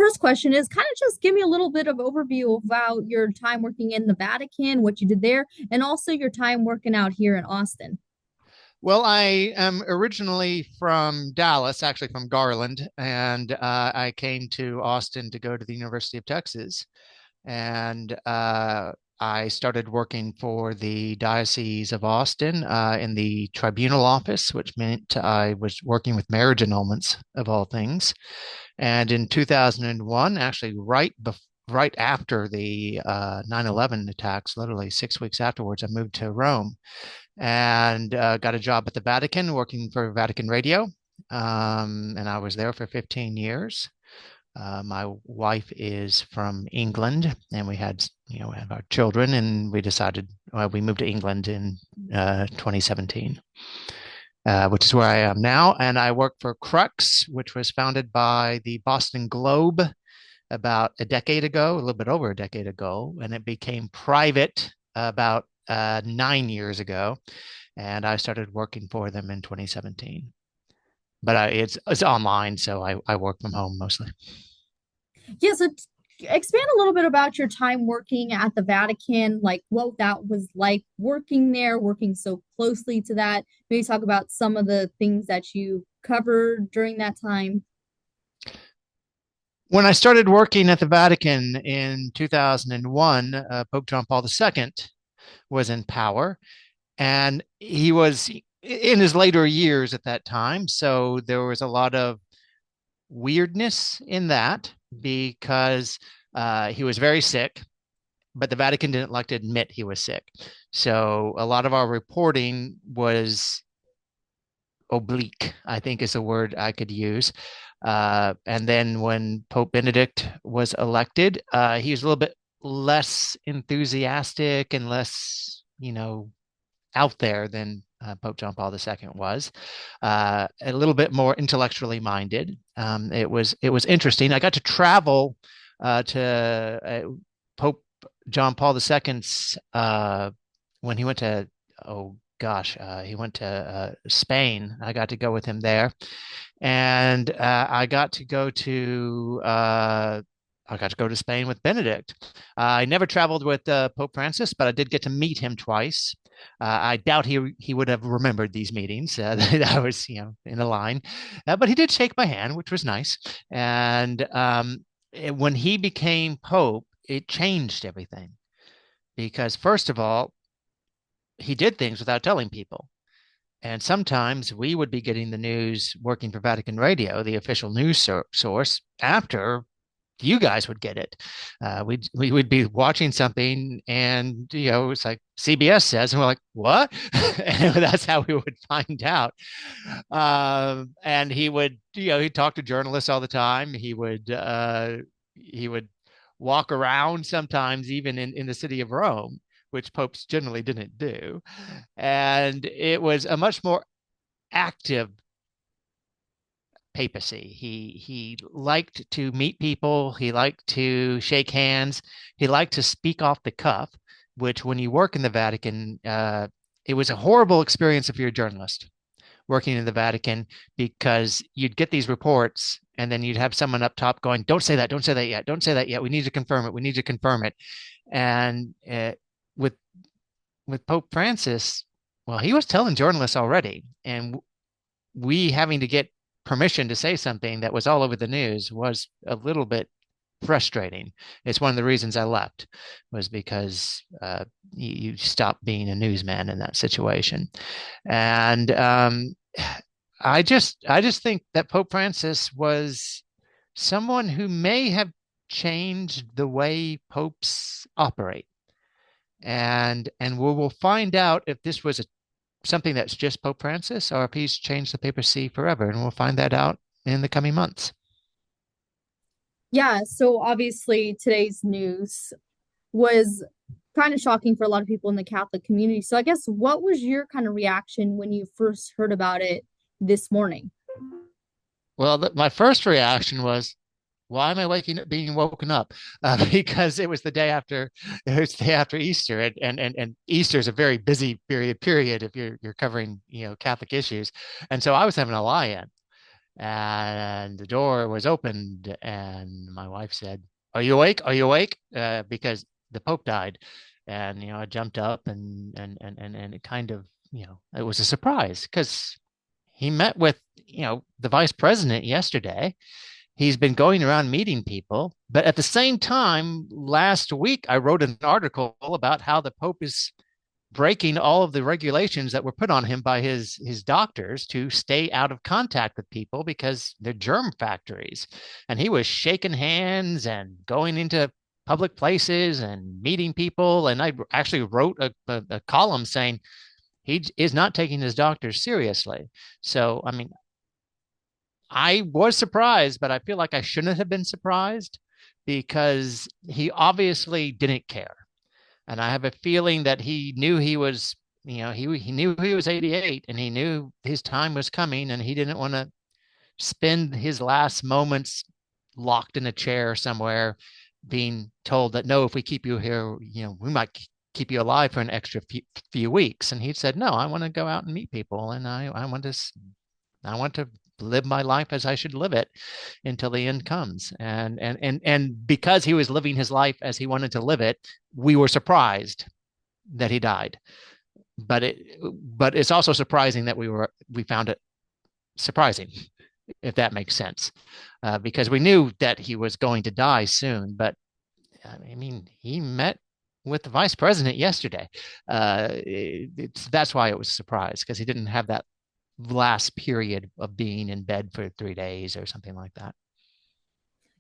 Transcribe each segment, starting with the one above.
first question is kind of just give me a little bit of overview about your time working in the Vatican, what you did there, and also your time working out here in Austin. Well, I am originally from Dallas, actually from Garland, and I came to Austin to go to the University of Texas. And I started working for the Diocese of Austin in the tribunal office, which meant I was working with marriage annulments of all things. And in 2001, actually right after the 9/11 attacks, literally 6 weeks afterwards, I moved to Rome and got a job at the Vatican working for Vatican Radio. And I was there for 15 years. My wife is from England, and we have our children, and we decided we moved to England in 2017, which is where I am now. And I work for Crux, which was founded by the Boston Globe about a decade ago, a little bit over a decade ago, and it became private about 9 years ago. And I started working for them in 2017. But it's online, so I work from home mostly. Yeah, so expand a little bit about your time working at the Vatican, like what that was like working there, working so closely to that. Maybe talk about some of the things that you covered during that time. When I started working at the Vatican in 2001, Pope John Paul II was in power, and he was in his later years at that time. So there was a lot of weirdness in that because he was very sick, but the Vatican didn't like to admit he was sick. So a lot of our reporting was oblique, I think is the word I could use. And then when Pope Benedict was elected, he was a little bit less enthusiastic and less, out there than Pope John Paul II was. A little bit more intellectually minded. It was interesting. I got to travel to Pope John Paul II's when he went to oh gosh, he went to Spain. I got to go with him there, and I got to go to Spain with Benedict. I never traveled with Pope Francis, but I did get to meet him twice. I doubt he would have remembered these meetings. That I was, in a line, but he did shake my hand, which was nice. And when he became Pope, it changed everything because, first of all, he did things without telling people. And sometimes we would be getting the news working for Vatican Radio, the official news source, after you guys would get it. We would be watching something, and it's like CBS says, and we're like, what? And that's how we would find out. And he would, he'd talk to journalists all the time. He would walk around sometimes, even in the city of Rome, which popes generally didn't do. And it was a much more active papacy. He liked to meet people. He liked to shake hands. He liked to speak off the cuff, which when you work in the Vatican, it was a horrible experience if you're a journalist working in the Vatican because you'd get these reports and then you'd have someone up top going, "Don't say that. Don't say that yet. Don't say that yet. We need to confirm it. We need to confirm it." And with with Pope Francis, well, he was telling journalists already, and we having to get permission to say something that was all over the news was a little bit frustrating. It's one of the reasons I left was because you stop being a newsman in that situation. And I just think that Pope Francis was someone who may have changed the way popes operate. And we'll find out if this was something that's just Pope Francis or if he's changed the papacy forever. And we'll find that out in the coming months. Yeah, so obviously today's news was kind of shocking for a lot of people in the Catholic community. So I guess what was your kind of reaction when you first heard about it this morning? Well, my first reaction was, why am I being woken up? Because it was the day after Easter, and Easter is a very busy period if you're covering Catholic issues, and so I was having a lie-in, And the door was opened, and my wife said, "Are you awake? Are you awake?" Because the Pope died. And I jumped up, and it kind of, it was a surprise because he met with, the vice president yesterday. He's been going around meeting people, but at the same time, last week I wrote an article about how the Pope is breaking all of the regulations that were put on him by his doctors to stay out of contact with people because they're germ factories. And he was shaking hands and going into public places and meeting people. And I actually wrote a column saying he is not taking his doctors seriously. So, I mean, I was surprised, but I feel like I shouldn't have been surprised because he obviously didn't care. And I have a feeling that he knew he was, he knew he was 88, and he knew his time was coming, and he didn't want to spend his last moments locked in a chair somewhere being told that, no, if we keep you here, we might keep you alive for an extra few weeks. And he said, no, I want to go out and meet people, and I want to live my life as I should live it until the end comes. And because he was living his life as he wanted to live it, we were surprised that he died. But it's also surprising that we found it surprising, if that makes sense, because we knew that he was going to die soon. But I mean, he met with the vice president yesterday. That's why it was a surprise, because he didn't have that last period of being in bed for 3 days or something like that.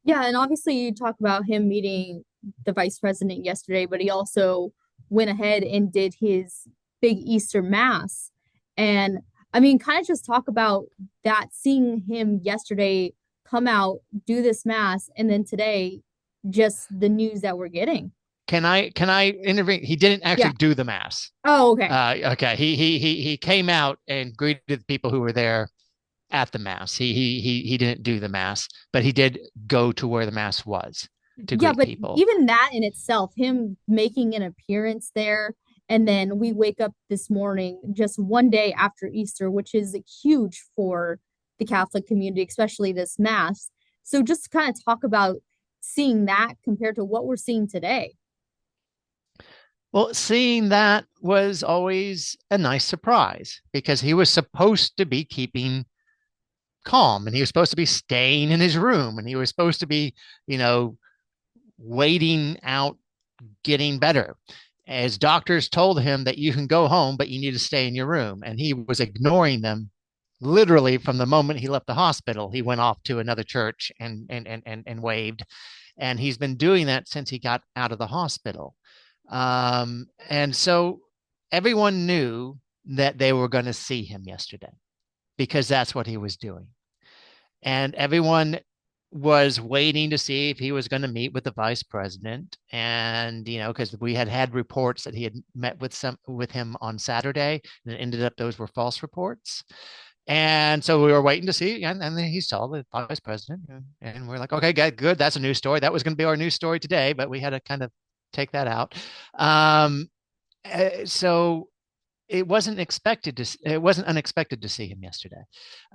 Yeah, and obviously you talk about him meeting the vice president yesterday, but he also went ahead and did his big Easter mass. And I mean, kind of just talk about that, seeing him yesterday come out, do this mass, and then today, just the news that we're getting. Can I intervene? He didn't Yeah. actually do the mass. Oh, okay. Okay. He came out and greeted the people who were there at the mass. He didn't do the mass, but he did go to where the mass was to Yeah, greet but people. even that in itself, him making an appearance there, and then we wake up this morning just one day after Easter, which is huge for the Catholic community, especially this Mass. So just to kind of talk about seeing that compared to what we're seeing today. Well, seeing that was always a nice surprise because he was supposed to be keeping calm, and he was supposed to be staying in his room, and he was supposed to be, you know, waiting out getting better. As doctors told him that you can go home, but you need to stay in your room. And he was ignoring them literally from the moment he left the hospital. He went off to another church and waved. And he's been doing that since he got out of the hospital. And so everyone knew that they were going to see him yesterday because that's what he was doing. And everyone was waiting to see if he was going to meet with the vice president. And because we had reports that he had met with him on Saturday, and it ended up those were false reports. And so we were waiting to see, and then he saw the vice president, and we're like, okay, good, that's a news story. That was going to be our news story today, but we had to kind of take that out. So it wasn't unexpected to see him yesterday.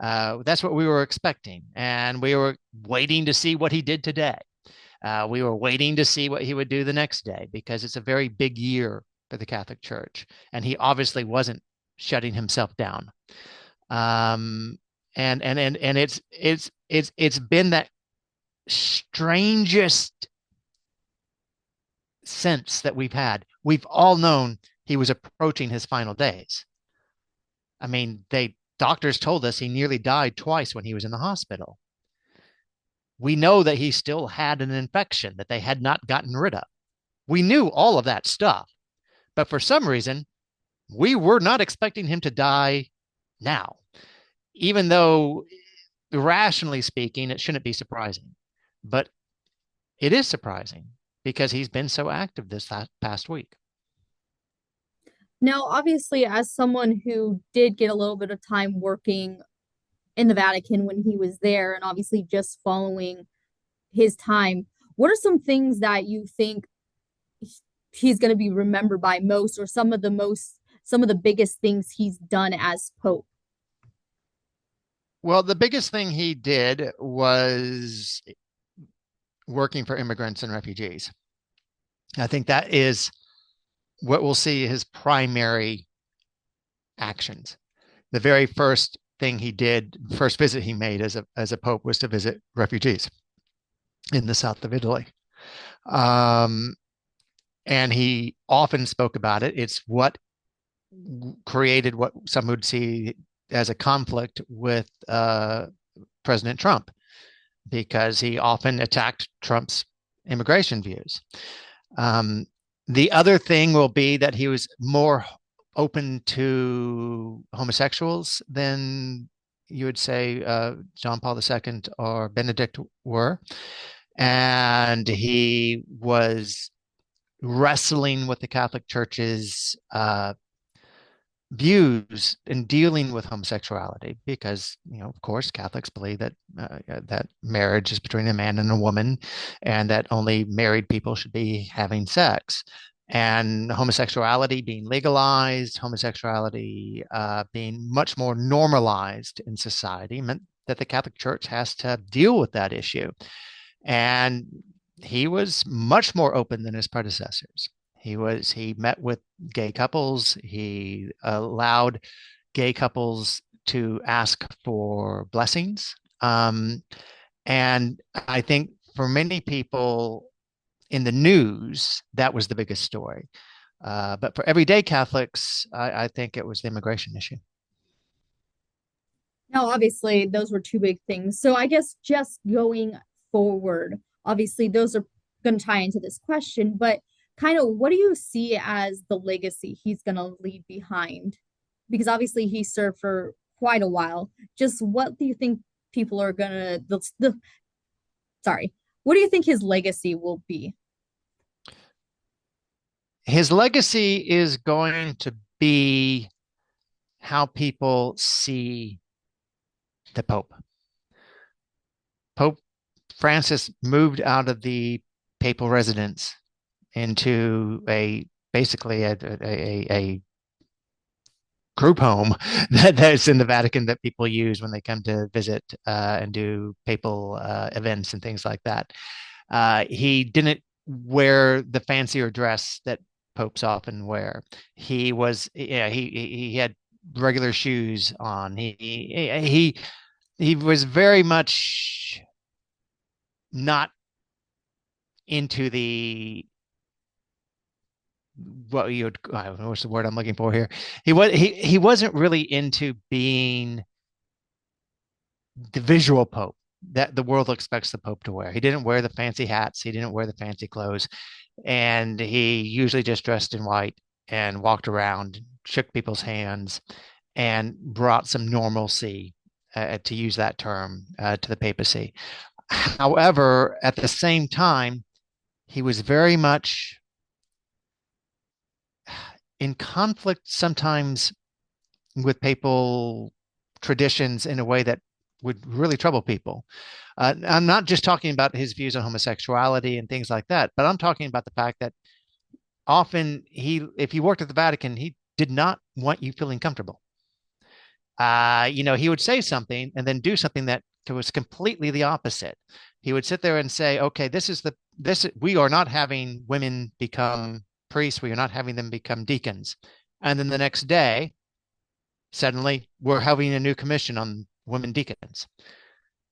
That's what we were expecting, and we were waiting to see what he did today. We were waiting to see what he would do the next day because it's a very big year for the Catholic Church, and he obviously wasn't shutting himself down. Um, and it's been that strangest sense that we've had. We've all known he was approaching his final days. I mean, doctors told us he nearly died twice when he was in the hospital. We know that he still had an infection that they had not gotten rid of. We knew all of that stuff, but for some reason, we were not expecting him to die now, even though rationally speaking, it shouldn't be surprising. But it is surprising because he's been so active this past week. Now, obviously, as someone who did get a little bit of time working in the Vatican when he was there, and obviously just following his time, what are some things that you think he's going to be remembered by most, or some of the biggest things he's done as Pope? Well, the biggest thing he did was working for immigrants and refugees. I think that is what we'll see his primary actions. The very first thing he did, first visit he made as a pope, was to visit refugees in the south of Italy. Um, and he often spoke about it. It's what created what some would see as a conflict with President Trump, because he often attacked Trump's immigration views. Um, the other thing will be that he was more open to homosexuals than you would say John Paul II or Benedict were. And he was wrestling with the Catholic Church's views in dealing with homosexuality, because of course Catholics believe that that marriage is between a man and a woman, and that only married people should be having sex, and homosexuality being legalized, homosexuality being much more normalized in society, meant that the Catholic Church has to deal with that issue. And he was much more open than his predecessors. He met with gay couples. He allowed gay couples to ask for blessings. And I think for many people in the news, that was the biggest story. But for everyday Catholics, I think it was the immigration issue. Now, obviously, those were two big things. So I guess just going forward, obviously, those are going to tie into this question, but kind of what do you see as the legacy he's going to leave behind? Because obviously, he served for quite a while. Just what do you think people are going to, sorry, what do you think his legacy will be? His legacy is going to be how people see the Pope. Pope Francis moved out of the papal residence into a basically a group home that's in the Vatican that people use when they come to visit and do papal events and things like that. He didn't wear the fancier dress that popes often wear. He was, yeah, he had regular shoes on. He was very much not into the what you would, I don't know what's the word I'm looking for here. He wasn't really into being the visual pope that the world expects the pope to wear. He didn't wear the fancy hats. He didn't wear the fancy clothes, and he usually just dressed in white and walked around, shook people's hands, and brought some normalcy, to use that term, to the papacy. However, at the same time, he was very much in conflict sometimes with papal traditions in a way that would really trouble people. I'm not just talking about his views on homosexuality and things like that, but I'm talking about the fact that often if he worked at the Vatican, he did not want you feeling comfortable. He would say something and then do something that was completely the opposite. He would sit there and say, "Okay, we are not having women become priests. We are not having them become deacons." And then the next day, suddenly, we're having a new commission on women deacons,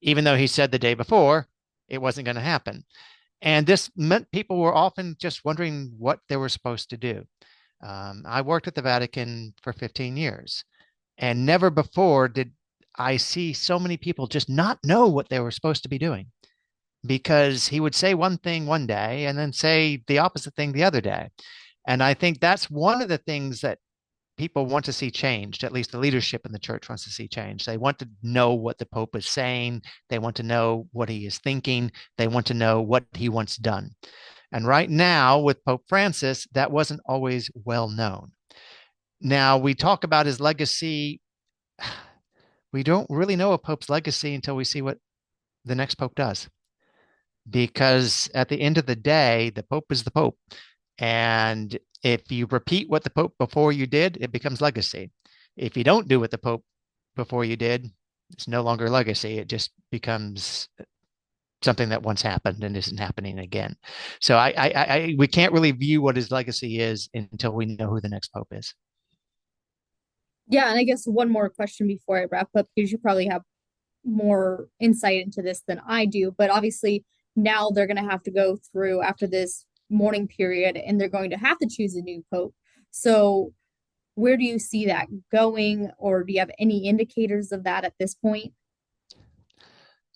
even though he said the day before it wasn't going to happen. And this meant people were often just wondering what they were supposed to do. I worked at the Vatican for 15 years. And never before did I see so many people just not know what they were supposed to be doing, because he would say one thing one day and then say the opposite thing the other day. And I think that's one of the things that people want to see changed. At least the leadership in the church wants to see changed. They want to know what the Pope is saying. They want to know what he is thinking. They want to know what he wants done. And right now, with Pope Francis, that wasn't always well known. Now, we talk about his legacy. We don't really know a pope's legacy until we see what the next pope does. Because at the end of the day, the pope is the pope. And if you repeat what the pope before you did, it becomes legacy. If you don't do what the pope before you did, It's no longer legacy. It just becomes something that once happened and isn't happening again. So we can't really view what his legacy is until we know who the next pope is. Yeah, and I guess one more question before I wrap up, because you probably have more insight into this than I do, but obviously now they're going to have to go through after this mourning period and they're going to have to choose a new pope. So, where do you see that going, or do you have any indicators of that at this point?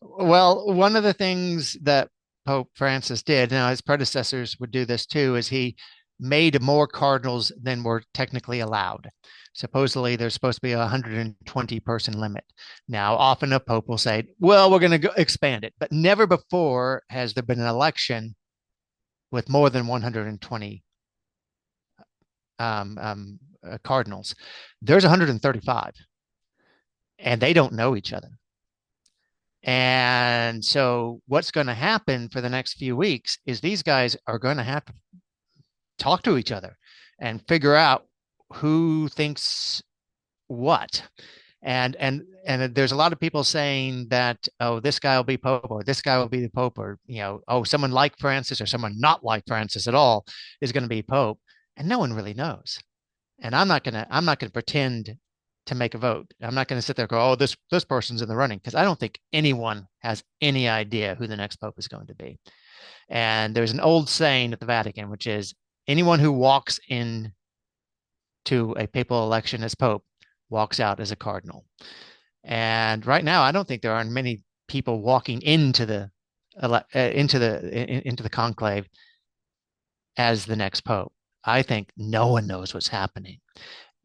Well, one of the things that Pope Francis did, now his predecessors would do this too, is he made more cardinals than were technically allowed. Supposedly, there's supposed to be a 120 person limit. Now, often a pope will say, well, we're going to expand it, but never before has there been an election with more than 120 cardinals. There's 135, and they don't know each other. And so, what's going to happen for the next few weeks is these guys are going to have to talk to each other and figure out who thinks what. And there's a lot of people saying that, oh, this guy will be pope, or this guy will be the pope, or oh, someone like Francis or someone not like Francis at all is going to be pope, and no one really knows. And I'm not gonna pretend to make a vote. I'm not going to sit there and go, oh, this person's in the running, because I don't think anyone has any idea who the next pope is going to be. And there's an old saying at the Vatican, which is anyone who walks in to a papal election as pope walks out as a cardinal. And right now, I don't think there are many people walking into the conclave as the next pope. I think no one knows what's happening,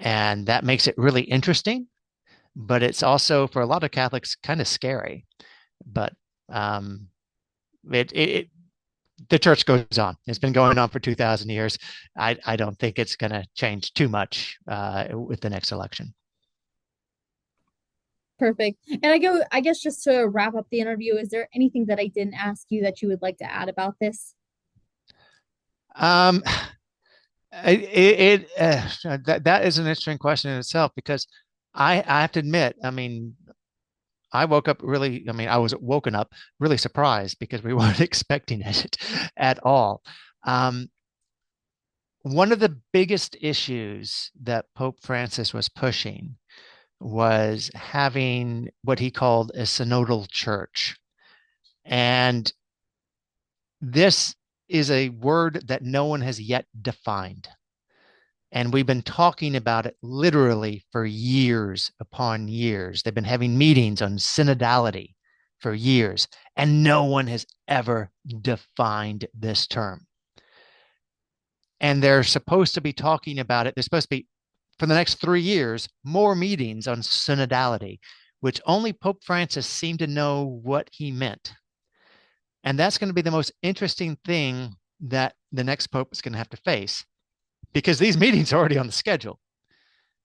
and that makes it really interesting. But it's also, for a lot of Catholics, kind of scary. But um, it the church goes on. It's been going on for 2,000 years. I don't think it's going to change too much with the next election. Perfect. And I guess just to wrap up the interview, is there anything that I didn't ask you that you would like to add about this? Um, that is an interesting question in itself, because I have to admit, I mean, I woke up really, I mean, I was woken up really surprised, because we weren't expecting it at all. Um, one of the biggest issues that Pope Francis was pushing was having what he called a synodal church. And this is a word that no one has yet defined. And we've been talking about it literally for years upon years. They've been having meetings on synodality for years, and no one has ever defined this term. And they're supposed to be talking about it. There's supposed to be, for the next 3 years, more meetings on synodality, which only Pope Francis seemed to know what he meant. And that's going to be the most interesting thing that the next pope is going to have to face, because these meetings are already on the schedule.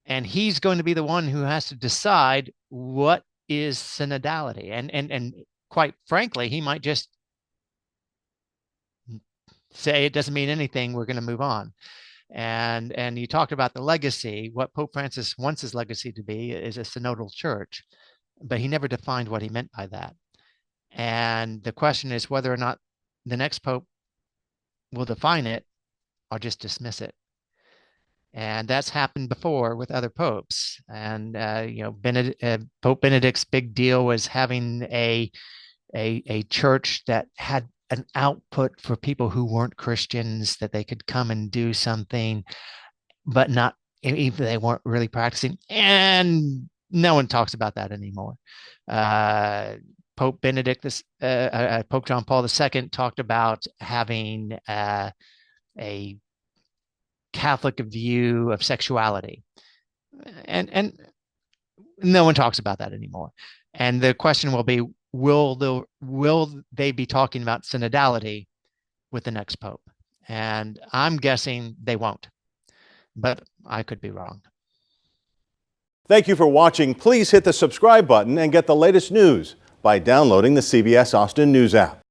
And he's going to be the one who has to decide what is synodality. And quite frankly, he might just say it doesn't mean anything, we're going to move on. And you talked about the legacy. What Pope Francis wants his legacy to be is a synodal church, but he never defined what he meant by that. And the question is whether or not the next pope will define it or just dismiss it. And that's happened before with other popes. And Pope Benedict's big deal was having a church that had an output for people who weren't Christians, that they could come and do something, but not even they weren't really practicing. And no one talks about that anymore. Pope Benedict, Pope John Paul II talked about having a Catholic view of sexuality, and no one talks about that anymore. And the question will be, will they be talking about synodality with the next pope? And I'm guessing they won't, but I could be wrong. Thank you for watching. Please hit the subscribe button and get the latest news by downloading the CBS Austin News app.